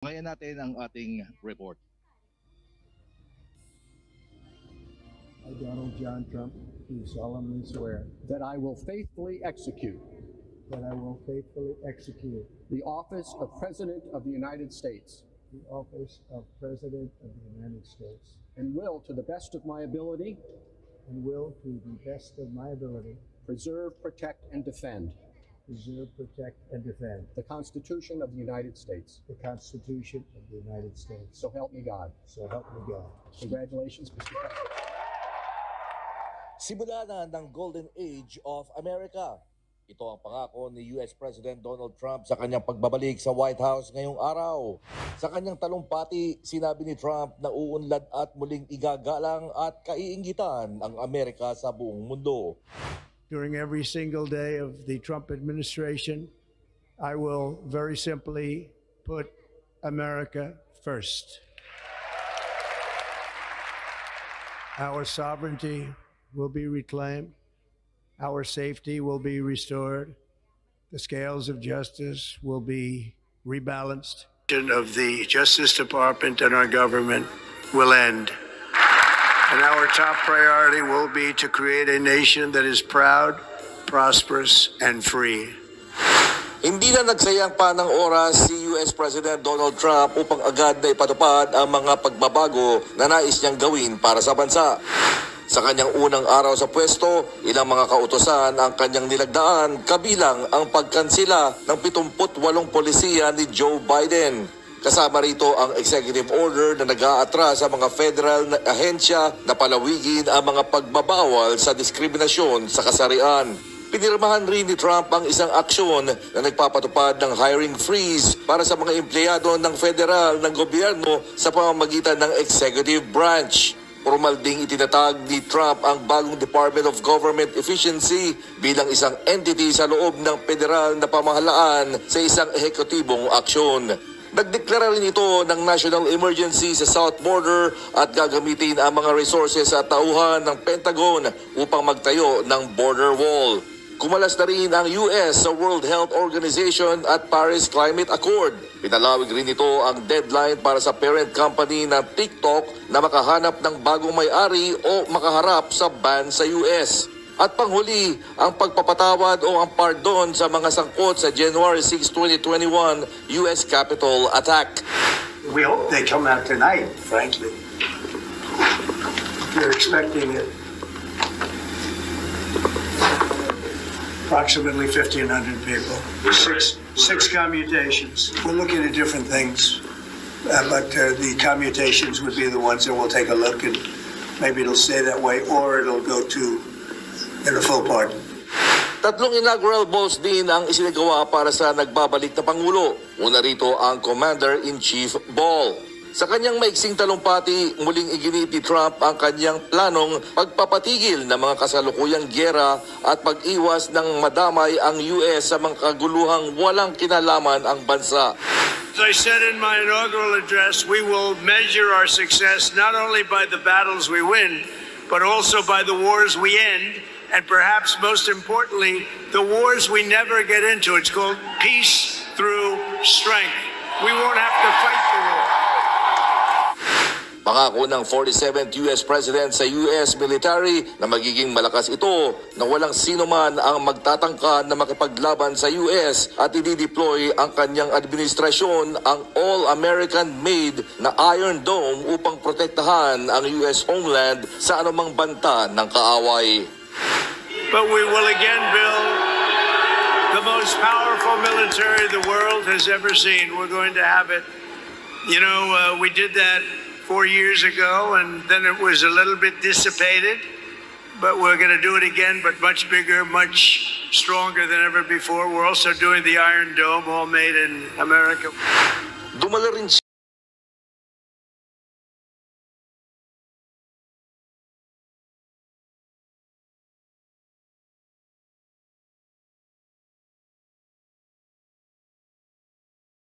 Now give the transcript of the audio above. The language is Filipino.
Ngayon natin ang ating report. I, Donald John Trump, do solemnly swear that I will faithfully execute that I will faithfully execute the office of President of the United States the office of President of the United States and will, to the best of my ability, preserve, protect, and defend the Constitution of the United States. the Constitution of the United States. So help me God. So help me God. Congratulations, Mr. President. Simula na ng Golden Age of America. Ito ang pangako ni US President Donald Trump sa kanyang pagbabalik sa White House ngayong araw. Sa kanyang talumpati, sinabi ni Trump na uunlad at muling igagalang at kaiinggitan ang Amerika sa buong mundo. During every single day of the Trump administration, I will very simply put America first. Our sovereignty will be reclaimed. Our safety will be restored. The scales of justice will be rebalanced. Of the Justice Department and our government will end. And our top priority will be to create a nation that is proud, prosperous, and free. Hindi na nagsayang pa ng oras si US President Donald Trump upang agad na ipatupad ang mga pagbabago na nais niyang gawin para sa bansa. Sa kanyang unang araw sa pwesto, ilang mga kautosan ang kanyang nilagdaan kabilang ang pagkansila ng 78 polisiya ni Joe Biden. Kasama rito ang executive order na nag-aatras sa mga federal na ahensya na palawigin ang mga pagbabawal sa diskriminasyon sa kasarian. Pinirmahan rin ni Trump ang isang aksyon na nagpapatupad ng hiring freeze para sa mga empleyado ng federal ng gobyerno sa pamamagitan ng executive branch. Formal ding itinatag ni Trump ang bagong Department of Government Efficiency bilang isang entity sa loob ng federal na pamahalaan sa isang ehekutibong aksyon. Nagdeklara rin ito ng national emergency sa south border at gagamitin ang mga resources at tauhan ng Pentagon upang magtayo ng border wall. Kumalas na rin ang US sa World Health Organization at Paris Climate Accord. Pinalawig rin ito ang deadline para sa parent company ng TikTok na makahanap ng bagong may-ari o makaharap sa ban sa US. At panghuli, ang pagpapatawad o ang pardon sa mga sangkot sa January 6, 2021 US Capitol attack. We hope they come out tonight, frankly. We're expecting it. Approximately 1,500 people, six commutations. We're looking at different things, but the commutations would be the ones that we'll take a look and maybe it'll stay that way or it'll go to in a full pardon. Tatlong inaugural balls din ang isinagawa para sa nagbabalik na Pangulo. Una rito ang Commander-in-Chief Ball. Sa kanyang maiksing talumpati, muling iginit ni Trump ang kanyang planong pagpapatigil ng mga kasalukuyang gyera at pag-iwas ng madamay ang US sa mga kaguluhang walang kinalaman ang bansa. As I said in my inaugural address, we will measure our success not only by the battles we win, but also by the wars we end, and perhaps most importantly, the wars we never get into. It's called peace through strength. We won't have to fight the war. Pangako ng 47th US President sa US military na magiging malakas ito na walang sino man ang magtatangka na makipaglaban sa US at i-deploy ang kanyang administrasyon ang all-American-made na Iron Dome upang protektahan ang US homeland sa anumang banta ng kaaway. But we will again build the most powerful military the world has ever seen. We're going to have it. You know, we did that 4 years ago, and then it was a little bit dissipated. But we're going to do it again, but much bigger, much stronger than ever before. We're also doing the Iron Dome, all made in America. Dumala rin siya